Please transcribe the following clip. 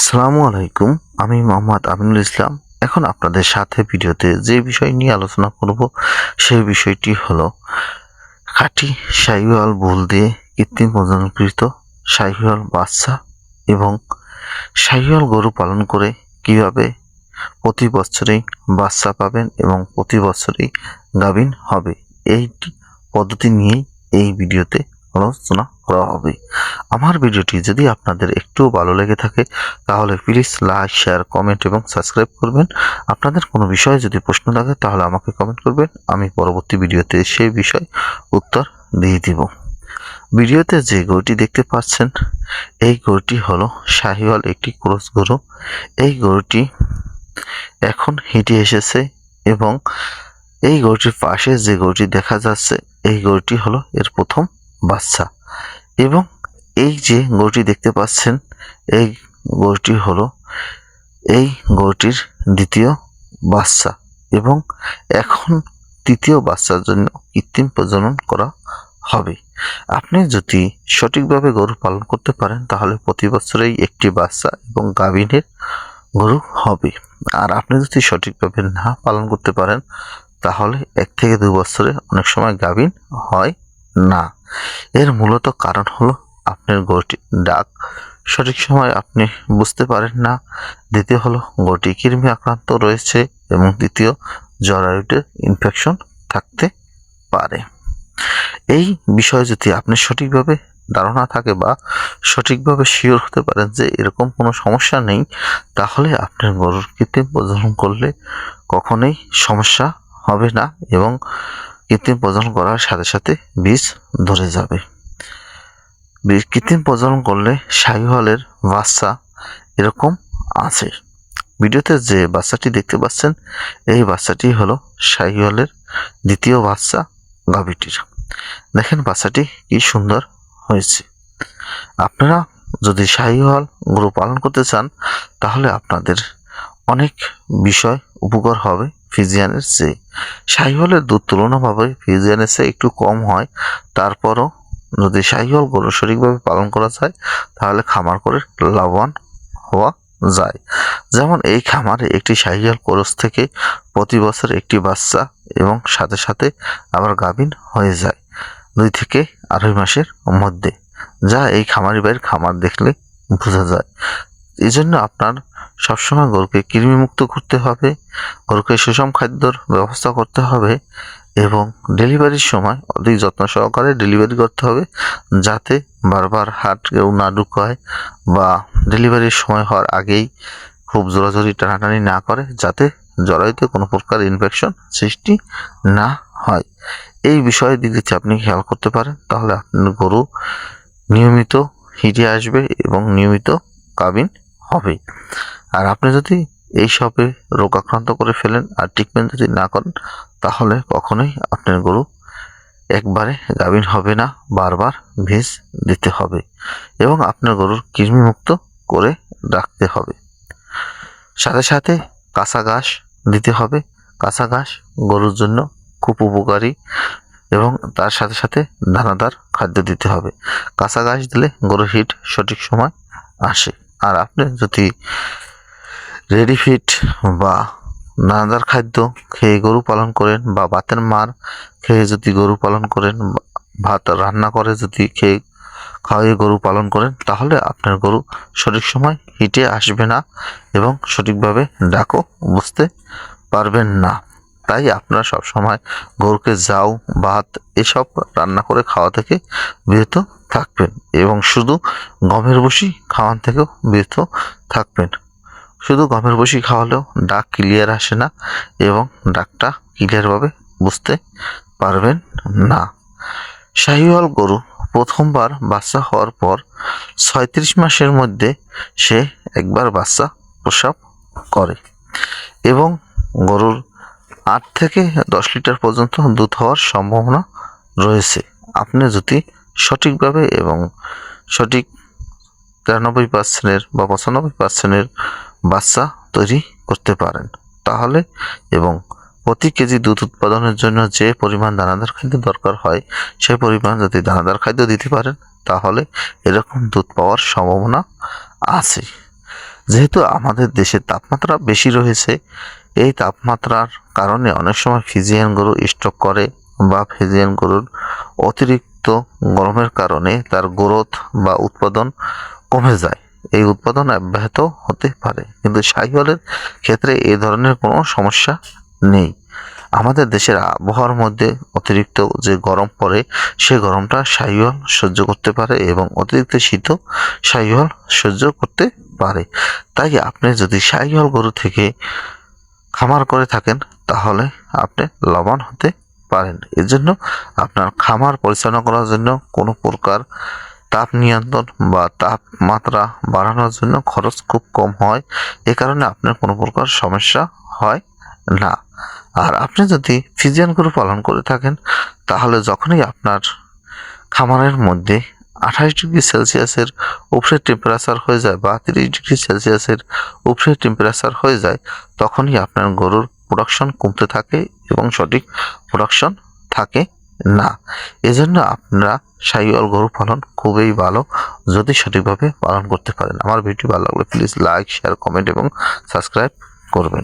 আসসালামু আলাইকুম। আমি মোহাম্মদ আমিনুল ইসলাম। এখন আপনাদের সাথে ভিডিওতে যে বিষয় নিয়ে আলোচনা করব সেই বিষয়টি হলো খাঁটি শাহিওয়াল বুল দিয়ে কৃত্রিম প্রজননকৃত শাহিওয়াল বাচ্চা এবং শাহিওয়াল গরু পালন করে কিভাবে প্রতি বছরেই বাচ্চা পাবেন এবং প্রতি বছরেই গাভীন হবে। এই পদ্ধতি নিয়েই এই ভিডিওতে আলোচনা করা হবে। আমার ভিডিওটি যদি আপনাদের একটুও ভালো লেগে থাকে তাহলে প্লিজ লাইক, শেয়ার, কমেন্ট এবং সাবস্ক্রাইব করবেন। আপনাদের কোনো বিষয়ে যদি প্রশ্ন থাকে তাহলে আমাকে কমেন্ট করবেন, আমি পরবর্তী ভিডিওতে সেই বিষয় উত্তর দিয়ে দিব। ভিডিওতে যে গরুটি দেখতে পাচ্ছেন এই গরুটি হলো শাহিওয়াল একটি ক্রস গরু। এই গরুটি এখন হিটে এসেছে এবং এই গরুটির পাশে যে গরুটি দেখা যাচ্ছে এই গরুটি হলো এর প্রথম বাচ্চা এবং এই যে গরুটি দেখতে পাচ্ছেন এই গরুটি হলো এই গরুটির দ্বিতীয় বাচ্চা এবং এখন তৃতীয় বাচ্চার জন্য কৃত্রিম প্রজনন করা হবে। আপনি যদি সঠিকভাবে গরু পালন করতে পারেন তাহলে প্রতি বছরেই একটি বাচ্চা এবং গাভীনের গরু হবে। আর আপনি যদি সঠিকভাবে না পালন করতে পারেন তাহলে 1 থেকে 2 বছরে অনেক সময় গাভীন হয় না। এর মূলত কারণ হলো আপনার গরুটির ডাক সঠিক সময় আপনি বুঝতে পারেন না, দ্বিতীয় হলো গরুটি কৃমি আক্রান্ত রয়েছে এবং তৃতীয় জরায়ুতে ইনফেকশন থাকতে পারে। এই বিষয়ে যদি আপনি সঠিকভাবে ধারণা থাকে বা সঠিকভাবে শিওর হতে পারেন যে এরকম কোনো সমস্যা নেই তাহলে আপনার গরুর কৃত্রিম প্রজনন করলে কখনোই সমস্যা হবে না এবং কৃত্রিম প্রজনন করার সাথে সাথে বীজ ধরে যাবে। কৃত্রিম প্রজনন করলে শাহিওয়ালের বাচ্চা এরকম আছে। ভিডিওতে যে বাচ্চাটি দেখতে পাচ্ছেন এই বাচ্চাটি হলো শাহিওয়ালের দ্বিতীয় বাচ্চা গাভীটির। দেখেন বাচ্চাটি কি সুন্দর হয়েছে। আপনারা যদি শাহিওয়াল গরু পালন করতে চান তাহলে আপনাদের অনেক বিষয় উপকার হবে ফ্রিজিয়ানের চেয়ে। শাহিওয়ালের দুধ তুলনাভাবে ফ্রিজিয়ানের চেয়ে একটু কম হয়, তারপরও যদি শাহিওয়াল গরু সঠিকভাবে পালন করা যায় তাহলে খামার করে লাভবান হওয়া যায়। যেমন এই খামারে একটি শাহিওয়াল ক্রস থেকে প্রতি বছর একটি বাচ্চা এবং সাথে সাথে আবার গাভীন হয়ে যায় 2 থেকে 2.5 মাসের মধ্যে, যা এই খামারি ভাইয়ের খামার দেখলে বোঝা যায়। এই জন্য আপনার সবসময় গরুকে কৃমিমুক্ত করতে হবে, গরুকে সুষম খাদ্যর ব্যবস্থা করতে হবে এবং ডেলিভারির সময় অধিক যত্ন সহকারে ডেলিভারি করতে হবে যাতে বারবার হাট কেউ না ঢুকায় বা ডেলিভারির সময় হওয়ার আগেই খুব জোরাজোরি টানাটানি না করে যাতে জরায়ুতে কোনো প্রকার ইনফেকশন সৃষ্টি না হয়। এই বিষয়ের দিকে আপনি খেয়াল করতে পারেন তাহলে আপনার গরু নিয়মিত হিটে আসবে এবং নিয়মিত গাভীন হবে। আর আপনি যদি এইসবে রোগ আক্রান্ত করে ফেলেন আর ট্রিটমেন্ট যদি না করেন তাহলে কখনোই আপনার গরু একবারে গাভীন হবে না, বারবার বীজ দিতে হবে এবং আপনার গরুর কৃমিমুক্ত করে রাখতে হবে। সাথে সাথে কাঁচা ঘাস দিতে হবে। কাঁচা ঘাস গরুর জন্য খুব উপকারী এবং তার সাথে সাথে দানাদার খাদ্য দিতে হবে। কাঁচা ঘাস দিলে গরুর হিট সঠিক সময় আসে। আর আপনি যদি রেডি ফিড বা দানাদার খাদ্য খেয়ে গরু পালন করেন বা ভাতের মার খেয়ে যদি গরু পালন করেন, ভাত রান্না করে যদি খেয়ে খাওয়াই গরু পালন করেন তাহলে আপনার গরু সঠিক সময় হিটে আসবে না এবং সঠিকভাবে ডাকও বুঝতে পারবেন না। তাই আপনারা সবসময় গরুকে জাউ, ভাত এসব রান্না করে খাওয়া থেকে বিরত থাকবেন এবং শুধু গমের ভুসি খাওয়ান থেকেও বিরত থাকবেন। শুধু গমের ভুসি খাওয়ালেও ডাক ক্লিয়ার আসে না এবং ডাকটা ক্লিয়ারভাবে বুঝতে পারবেন না। শাহিওয়াল গরু প্রথমবার বাচ্চা হওয়ার পর 36 মাসের মধ্যে সে একবার বাচ্চা প্রসব করে এবং গরুর 8 থেকে 10 লিটার পর্যন্ত দুধ হওয়ার সম্ভাবনা রয়েছে। আপনি যদি সঠিকভাবে এবং সঠিক 93% বা 95% বাচ্চা তৈরি করতে পারেন তাহলে এবং প্রতি কেজি দুধ উৎপাদনের জন্য যে পরিমাণ দানাদার খাদ্য দরকার হয় সেই পরিমাণ যদি দানাদার খাদ্য দিতে পারেন তাহলে এরকম দুধ পাওয়ার সম্ভাবনা আছে। যেহেতু আমাদের দেশে তাপমাত্রা বেশি রয়েছে, এই তাপমাত্রার কারণে অনেক সময় ফ্রিজিয়ান গরু স্ট্রোক করে বা ফ্রিজিয়ান গরুর অতিরিক্ত গরমের কারণে তার গ্রোথ বা উৎপাদন কমে যায়। এই উৎপাদন ব্যাহত হতে পারে, কিন্তু শাহিওয়ালের ক্ষেত্রে এই ধরনের কোনো সমস্যা নেই। আমাদের দেশের আবহাওয়ার মধ্যে অতিরিক্ত যে গরম পড়ে, সে গরমটা শাহিওয়াল সহ্য করতে পারে এবং অতিরিক্ত শীতও শাহিওয়াল সহ্য করতে পারে। তাই আপনি যদি শাহিওয়াল গরু থেকে খামার করে থাকেন, তাহলে আপনি লাভবান হতে পারেন। এজন্য আপনার খামার পরিচালনা করার জন্য কোনো প্রকার তাপ নিয়ন্ত্রণ বা তাপমাত্রা বাড়ানোর জন্য খরচ খুব কম হয়। এ কারণে আপনার কোনো প্রকার সমস্যা হয় না। আর আপনি যদি ফ্রিজিয়ান গরু পালন করে থাকেন, তাহলে যখনই আপনার খামারের মধ্যে 28°C উপরে টেম্পারেচার হয়ে যায় বা 30°C উপরে টেম্পারেচার হয়ে যায়, তখনই আপনার গরুর প্রোডাকশন কমতে থাকে এবং সঠিক প্রোডাকশন থাকে না। এজন্য আপনারা শাহিওয়াল গরু পালন খুবই ভালো, যদি সঠিকভাবে পালন করতে পারেন। আমার ভিডিও ভালো লাগলে প্লিজ লাইক, শেয়ার, কমেন্ট এবং সাবস্ক্রাইব করবেন।